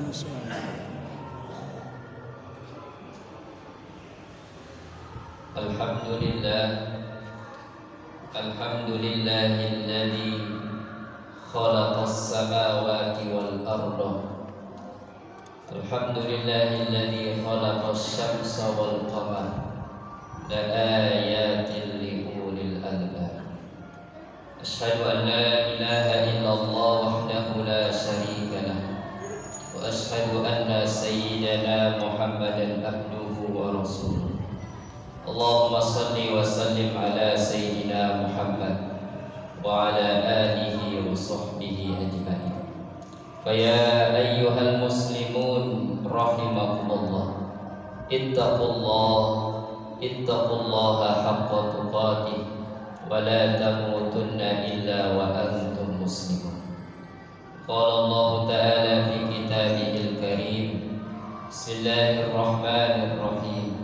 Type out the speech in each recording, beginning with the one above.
Alhamdulillahilladzi khalaqas samawati wal arda. Alhamdulillahilladzi khalaqas syamsa wal qamar. La ayatin li ulil albab. Asyhadu an la ilaha illallah wahdahu la syarika lah. Wa asyhadu anna sayyidana Muhammadan abduhu wa rasuluh. Allahumma salli wa sallim ala sayyidina Muhammad wa ala alihi wa sahbihi ajma'in. Faya ayyuhal muslimun rahimakumullah, ittaqullaha haqqa tuqatih wa la tamutunna illa wa antum muslimun. Qala Allah ta'ala fi kitabihil karim, bismillahirrahmanirrahim.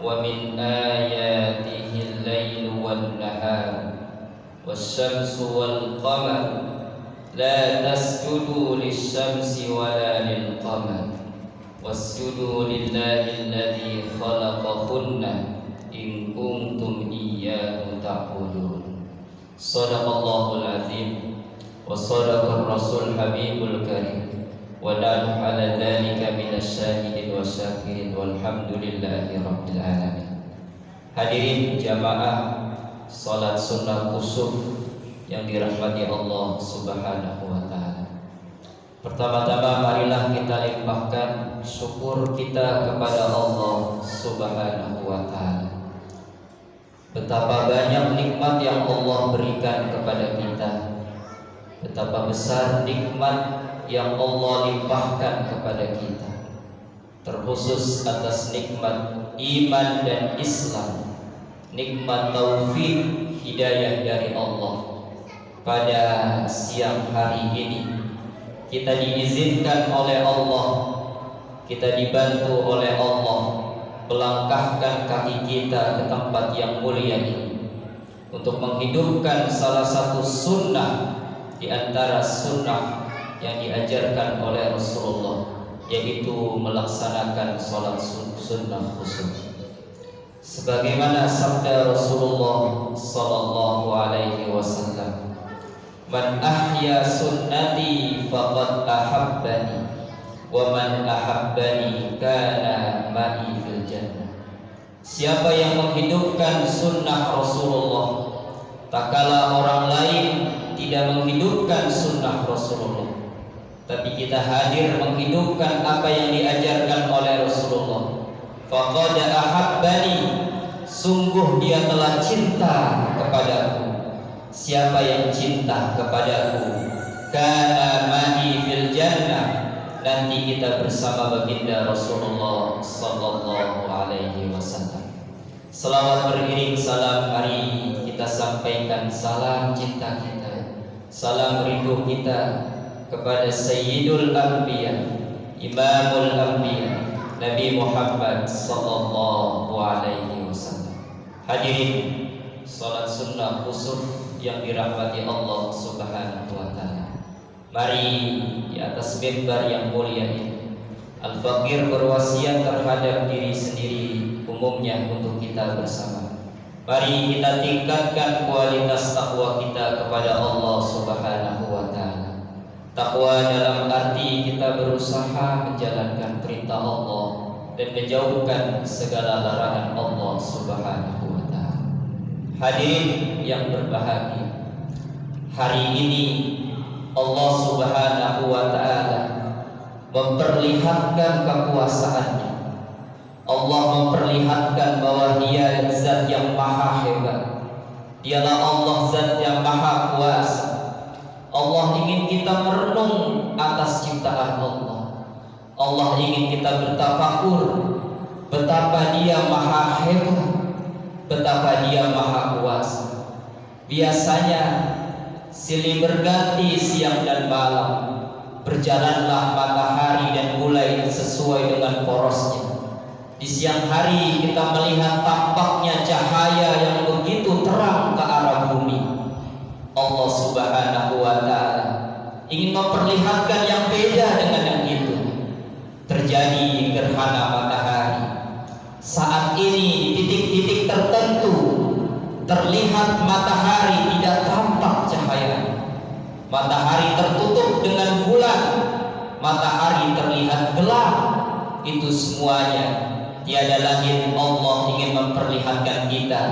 Wa min ayatihi al-lailu wan-nahar wasyamsu wal-qamar la tasjudu lisyamsi wala lil-qamar wasjudu lillahi alladhi khalaqahunna in kuntum iyyahu ta'budun. Shadaqallahul azim wa sadaqar rasul habibul karim. Wa nahnu ala dzalika minasyahidin wa syakirin walhamdulillahi rabbil alamin. Hadirin jamaah salat sunnah kusuf yang dirahmati Allah Subhanahu wa taala. Pertama-tama marilah kita limpahkan syukur kita kepada Allah Subhanahu wa taala. Betapa banyak nikmat yang Allah berikan kepada kita. Betapa besar nikmat yang Allah limpahkan kepada kita, terkhusus atas nikmat iman dan Islam, nikmat taufik hidayah dari Allah. Pada siang hari ini kita diizinkan oleh Allah, kita dibantu oleh Allah melangkahkan kaki kita ke tempat yang mulia ini untuk menghidupkan salah satu sunnah di antara sunnah yang diajarkan oleh Rasulullah, yaitu melaksanakan sholat sunnah khusus. Sebagaimana sabda Rasulullah sallallahu alaihi wasallam, "Man ahya sunnati faqad ahabbani, wa man ahabbani kana ma'i fil jannah." Siapa yang menghidupkan sunnah Rasulullah, tak kala orang lain tidak menghidupkan sunnah Rasulullah, tapi kita hadir menghidupkan apa yang diajarkan oleh Rasulullah, faqad ahabbani, sungguh dia telah cinta kepadaku. Siapa yang cinta kepadaku, kana ma'i fil jannah, nanti kita bersama baginda Rasulullah sallallahu alaihi wasallam. Selawat beriring salam, mari kita sampaikan salam cinta kita, salam rindu kita kepada Sayyidul Anbiya, Imamul Anbiya, Nabi Muhammad sallallahu alaihi wasallam. Hadirin salat sunnah khusus yang dirahmati Allah Subhanahu wa taala. Mari di atas mimbar yang mulia ini Al-Fakir berwasiat terhadap diri sendiri, umumnya untuk kita bersama. Mari kita tingkatkan kualitas takwa kita kepada Allah Subhanahu wa taala. Takwa dalam arti kita berusaha menjalankan perintah Allah dan menjauhkan segala larangan Allah Subhanahu wa taala. Hadirin yang berbahagia, hari ini Allah Subhanahu wa taala memperlihatkan kekuasaannya. Allah memperlihatkan bahwa Dia zat yang maha hebat. Dialah Allah zat yang maha kuasa. Allah ingin kita merenung atas ciptaan Allah. Allah ingin kita bertafakur betapa Dia maha hebat, betapa Dia maha kuasa. Biasanya silih berganti siang dan malam, berjalanlah matahari dan bulan sesuai dengan porosnya. Di siang hari kita melihat tampaknya cahaya yang begitu terang ke arah bumi. Allah Subhanahu wa taala ingin memperlihatkan yang beda dengan yang itu. terjadi gerhana matahari. Saat ini di titik-titik tertentu terlihat matahari tidak tampak cahaya. Matahari tertutup dengan bulan, matahari terlihat gelap. Itu semuanya tiada lain Allah ingin memperlihatkan kita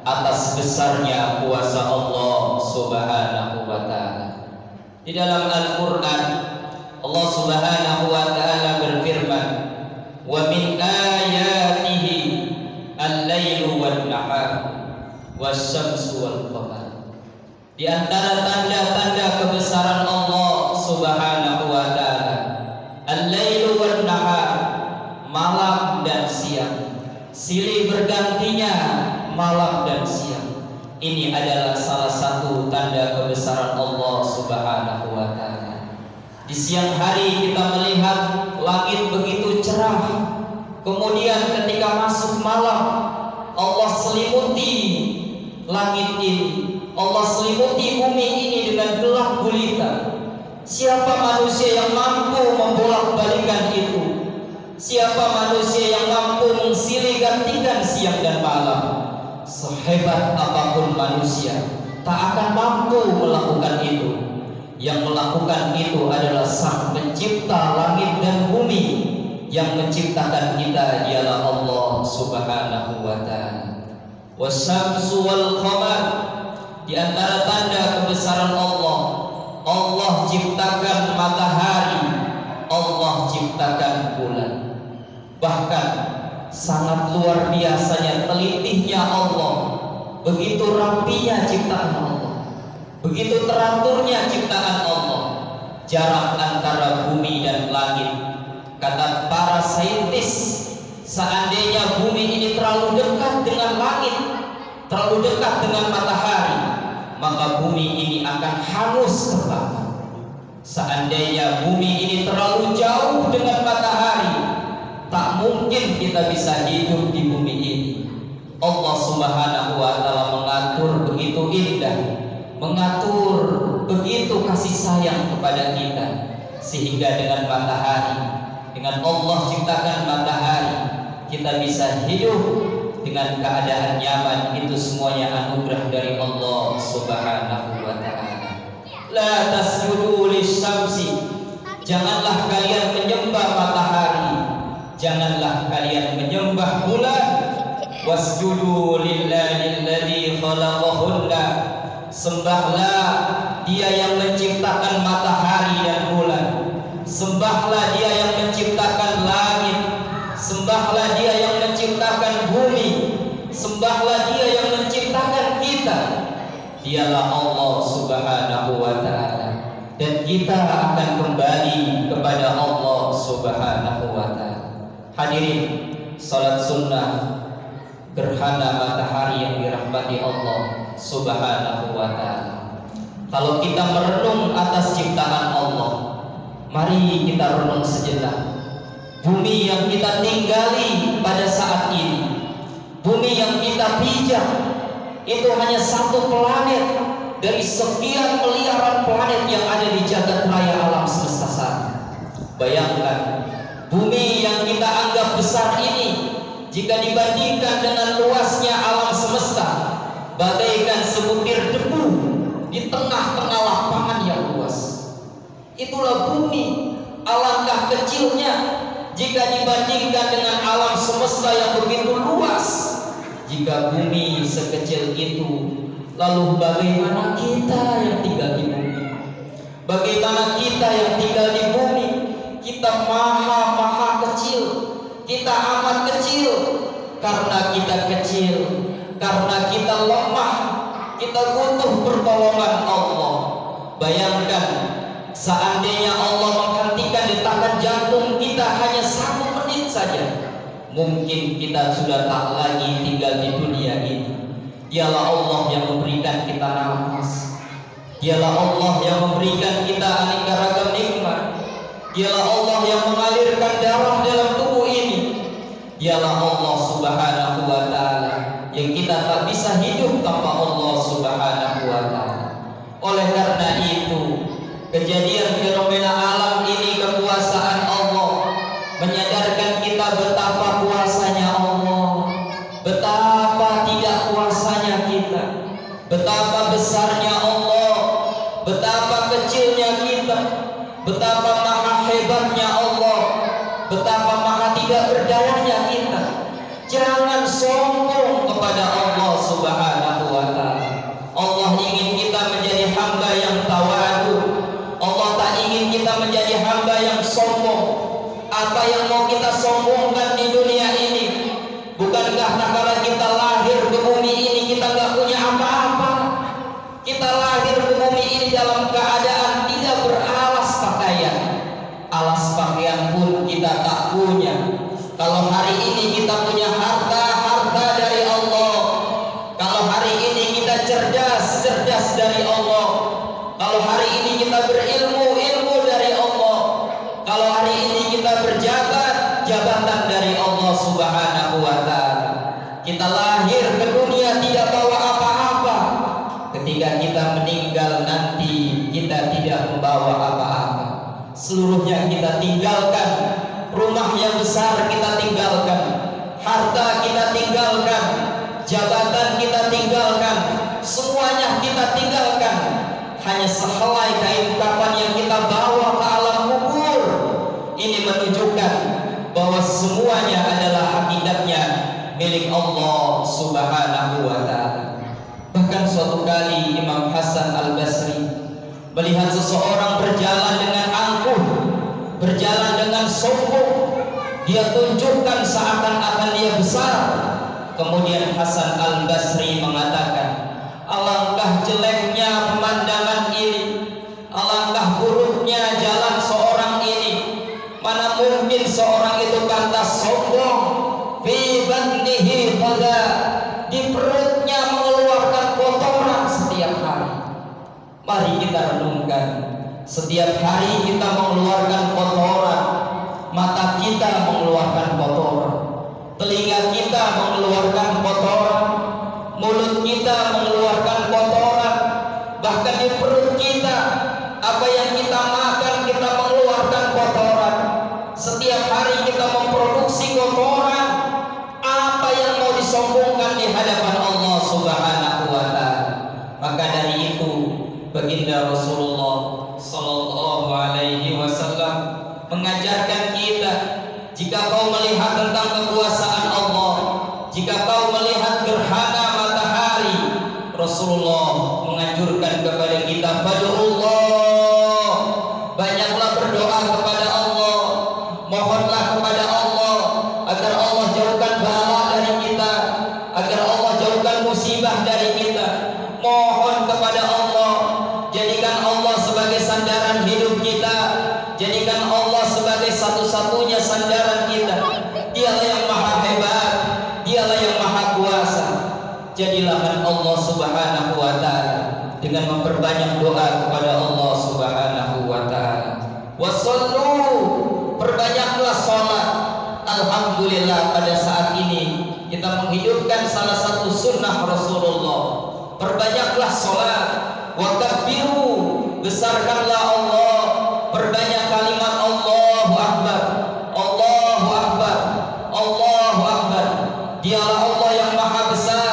atas besarnya kuasa Allah Subhanahu wa ta'ala. Di dalam Al-Quran Allah Subhanahu wa ta'ala berfirman, wa min ayatihi al-lailu wan-nahar wasyamsu wal-qamar. Di antara tanda-tanda kebesaran Allah Subhanahu wa ta'ala, al-lailu wan-nahar, malam dan siang, silih bergantinya malam dan siang. Ini adalah salah satu tanda kebesaran Allah Subhanahu wa ta'ala. Di siang hari kita melihat langit begitu cerah. Kemudian ketika masuk malam, Allah selimuti langit ini, Allah selimuti bumi ini dengan gelap gulita. Siapa manusia yang mampu membolak-balikan itu? Siapa manusia yang mampu mensilih gantikan siang dan malam? Sehebat apapun manusia tak akan mampu melakukan itu. Yang melakukan itu adalah Sang Pencipta langit dan bumi. Yang menciptakan kita dialah Allah Subhanahu wa ta'ala. Wasyamsu wal qamar, di antara tanda kebesaran Allah, Allah ciptakan matahari, Allah ciptakan bulan. Bahkan sangat luar biasanya telitihnya Allah, begitu rapinya ciptaan Allah, begitu teraturnya ciptaan Allah. Jarak antara bumi dan langit, kata para saintis, seandainya bumi ini terlalu dekat dengan langit, terlalu dekat dengan matahari, maka bumi ini akan hangus terbakar. Seandainya bumi ini terlalu jauh dengan matahari, tak mungkin kita bisa hidup di bumi ini. Allah Subhanahu wa ta'ala mengatur begitu indah, mengatur begitu kasih sayang kepada kita, sehingga dengan matahari, dengan Allah ciptakan matahari, kita bisa hidup dengan keadaan nyaman. Itu semuanya anugerah dari Allah Subhanahu wa ta'ala. La tasjudu lisyamsi, janganlah kalian menyembah matahari, janganlah kalian menyembah bulan. Wasjudu lillahi alladzi khalaqahunna, sembahlah Dia yang menciptakan matahari dan bulan. Sembahlah Dia yang menciptakan langit, sembahlah Dia yang menciptakan bumi, sembahlah Dia yang menciptakan kita. Dialah Allah Subhanahu wa ta'ala, dan kita akan kembali kepada Allah Subhanahu wa ta'ala. Hadirin, salat sunnah gerhana matahari yang dirahmati Allah Subhanahu wa ta'ala. Kalau kita merenung atas ciptaan Allah, mari kita renung sejenak. Bumi yang kita tinggali pada saat ini, bumi yang kita pijak, itu hanya satu planet dari sekian miliaran planet yang ada di jagat raya alam semesta sana. Bayangkan, bumi yang kita anggap besar ini, jika dibandingkan dengan luasnya alam semesta, bagaikan sebutir debu di tengah-tengah lapangan yang luas. Itulah bumi, alangkah kecilnya jika dibandingkan dengan alam semesta yang begitu luas. Jika bumi sekecil itu, lalu bagaimana kita yang tinggal di bumi? Bagaimana kita yang tinggal di bumi? Kita maha kecil, kita amat kecil. Karena kita kecil, karena kita lemah, kita butuh pertolongan Allah. Bayangkan, seandainya Allah menghentikan detakan jantung kita hanya 1 menit saja, mungkin kita sudah tak lagi tinggal di dunia ini. Dialah Allah yang memberikan kita nafas, dialah Allah yang memberikan kita aneka ragam nikmat, dialah Allah yang mengalirkan darah dalam tubuh ini, dialah Allah Subhanahu wa ta'ala yang kita tak bisa hidup tanpa Allah Subhanahu wa ta'ala. Oleh karena itu, kejadian fenomena alam ini, kekuasaan Allah betapa maha hebatnya Allah, betapa maha tidak berdayanya kita. Jangan sombong kepada Allah Subhanahu wa ta'ala. Allah ingin kita menjadi hamba yang tawadu. Allah tak ingin kita menjadi hamba yang sombong. Apa yang mau kita sombongkan di dunia ini? Bukankah kala kita lahir ke bumi ini kita gak punya apa-apa? Kita lahir ke bumi ini dalam keadaan tidak beralas pakaian. Alas pakaian pun kita tak punya. Kalau hari ini kita punya harta dari Allah. Kalau hari ini kita cerdas dari Allah. Kalau hari ini kita berilmu dari Allah. Kalau hari ini kita berjabat, jabatan dari Allah Subhanahu wa ta'ala. Kita lahir ke dunia tidak bawa apa-apa. Ketika kita meninggal nanti, kita tidak membawa apa-apa. Seluruhnya kita tinggalkan. Rumah yang besar kita tinggalkan, harta kita tinggalkan, jabatan kita tinggalkan, semuanya kita tinggalkan. Hanya sehelai kain kafan yang kita bawa ke alam kubur. Ini menunjukkan bahwa semuanya adalah hakikatnya milik Allah Subhanahu wa ta'ala. Bahkan suatu kali Imam Hasan Al-Basri melihat seseorang berjalan dengan angkuh, berjalan dengan sombong, dia tunjukkan seakan-akan dia besar. Kemudian Hasan Al-Basri mengatakan, alangkah jeleknya pemandangan ini, alangkah buruknya jalan seorang ini. Mana mungkin seorang itu pantas sombong? Fi batnihi qadha, di perutnya mengeluarkan kotoran setiap hari. Mari kita renungkan. Setiap hari kita mengeluarkan kotoran. Mata kita mengeluarkan kotoran, telinga kita mengeluarkan kotoran, mulut kita mengeluarkan kotoran. Bahkan di perut kita, apa yang kita makan kita mengeluarkan kotoran. Setiap hari kita memproduksi kotoran. Apa yang mau disombongkan di hadapan Allah Subhanahu wa ta'ala? Maka dari itu baginda Rasulullah Sallallahu Alaihi Wasallam mengajarkan kita, jika kau melihat tentang kekuasaan Allah, jika kau melihat gerhana matahari, Rasulullah menganjurkan kepada kita, fad'ullah, banyaklah berdoa kepada Allah, mohonlah kepada Allah agar Allah jauhkan bala dari kita, agar Allah jauhkan musibah dari kita. Mohon kepada Allah, jadikan Allah sebagai sandaran hidup kita, jadikan Allah sebagai satu-satunya sandaran kita. Dialah yang maha hebat, dialah yang maha kuasa. Jadilah Allah Subhanahu wa ta'ala dengan memperbanyak doa kepada Allah Subhanahu wa ta'ala. Wassallu, perbanyaklah salat. Alhamdulillah pada saat ini kita menghidupkan salah satu sunnah Rasulullah. Perbanyaklah salat. Wa kabbiru, besarkanlah Allah. Perbanyak kalimat Allahu Akbar, Allahu Akbar, Allahu Akbar. Dialah Allah yang maha besar,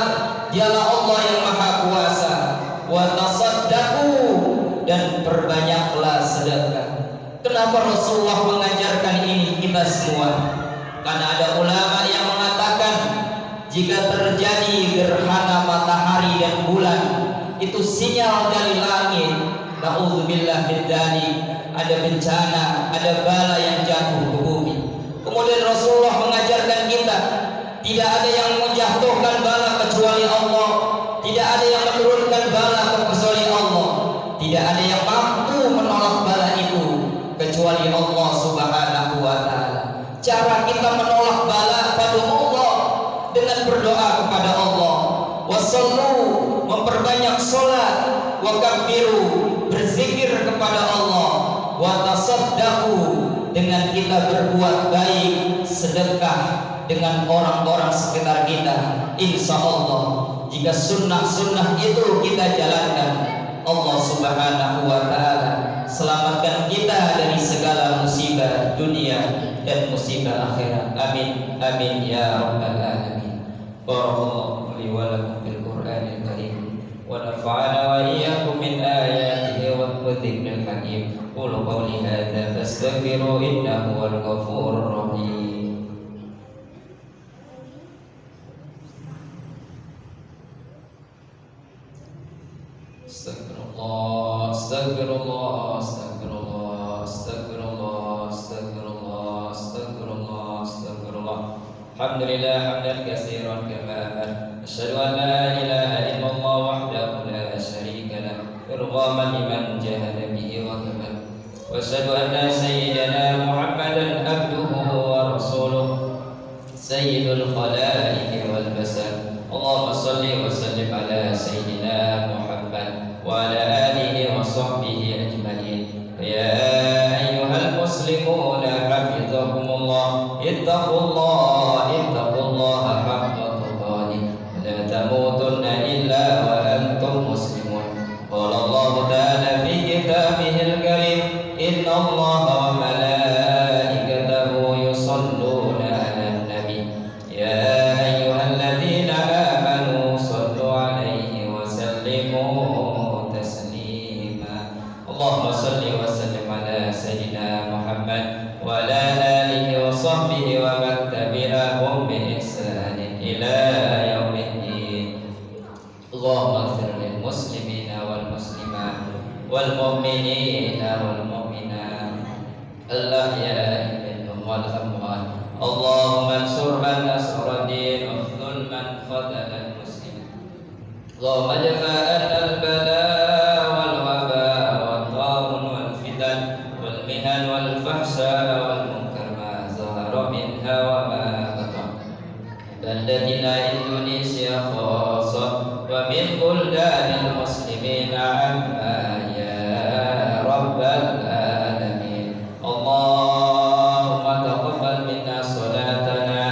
dialah Allah yang maha kuasa. Wa tasaddaqu, dan perbanyaklah sedekah. Kenapa Rasulullah mengajarkan ini kita semua? Karena ada ulama yang mengatakan, jika terjadi gerhana matahari dan bulan, itu sinyal dari langit. Na'udzubillah min dzalik, ada bencana, ada bala yang jatuh ke bumi. Kemudian Rasulullah mengajarkan kita, tidak ada yang menjatuhkan bala kecuali Allah, tidak ada yang menurunkan bala kecuali Allah, tidak ada yang mampu menolak bala itu kecuali Allah Subhanahu wa ta'ala. Cara kita menolak bala pada Allah dengan berdoa kepada Allah. Wassallu, memperbanyak salat. Wa kabbiru, berzikir kepada Allah. Wa tasaddaqu, dengan kita berbuat baik, sedekah dengan orang-orang sekitar kita. Insya Allah, jika sunnah-sunnah itu kita jalankan, Allah Subhanahu wa ta'ala selamatkan kita dari segala musibah dunia dan musibah akhirat. Amin, amin ya rabbal alamin. Barakallahu li wa lakum fil Qur'anil karim wa nafa'ana wa iyyakum min ayatihi wa dhikril hakim. Qulu qawli hadza فاستغفروا إنه هو الغفور الرحيم. استغفر الله استغفر الله استغفر الله استغفر الله استغفر الله استغفر الله استغفر الله. الحمد لله حمدا كثيرا كما أمر. أشهد أن لا إله إلا الله وحده لا شريك له إرغاما لمن جهل به وكفر. وأشهد أن سيدنا محمدا عبده ورسوله سيد الخلائق والبشر. اللهم صل وسلم على سيدنا محمد وعلى آله وصحبه أجمعين. يا أيها المسلمون حفظكم الله اتقوا الله حق تقاته ولا تموتن إلا وأنتم مسلمون. قال الله تعالى في كتابه الكريم إن الله وملائكته يصلون على النبي يا أيها الذين آمنوا صلوا عليه وسلموا تسليما. اللهم صل وسلم على سيدنا محمد وعلى آله وصحبه ومن تبعهم بإحسان إلى يوم الدين. اللهم اغفر للمسلمين والمسلمات والمؤمنين والمؤمنات الأحياء منهم والأموات. اللهم انصر من نصر الدين واخذل من خذل المسلمين. اللهم ادفع عنا البلاء والوباء والطاعون والفتن والمحن والفحشاء والمنكر ما ظهر منها وما بطن بلدنا إندونيسيا خاصة ومن بلدان المسلمين عما يا رب العالمين. اللهم تقبل منا صلاتنا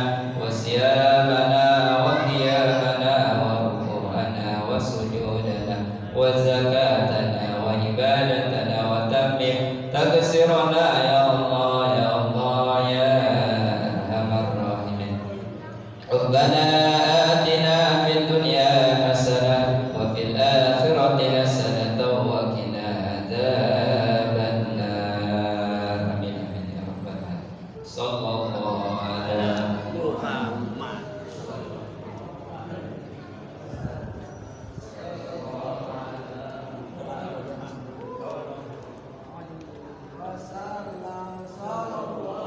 وصيامنا وقيامنا وركوعنا وسجودنا وزكاتنا وعبادتنا وتمم تقصيرنا يا الله يا الله يا أرحم الراحمين. ربنا آتنا في الدنيا حسنة وفي الآخرة حسنة وقنا عذاب النار. آمين آمين يا رب العالمين. صلى الله على محمد. Wasallam sallallahu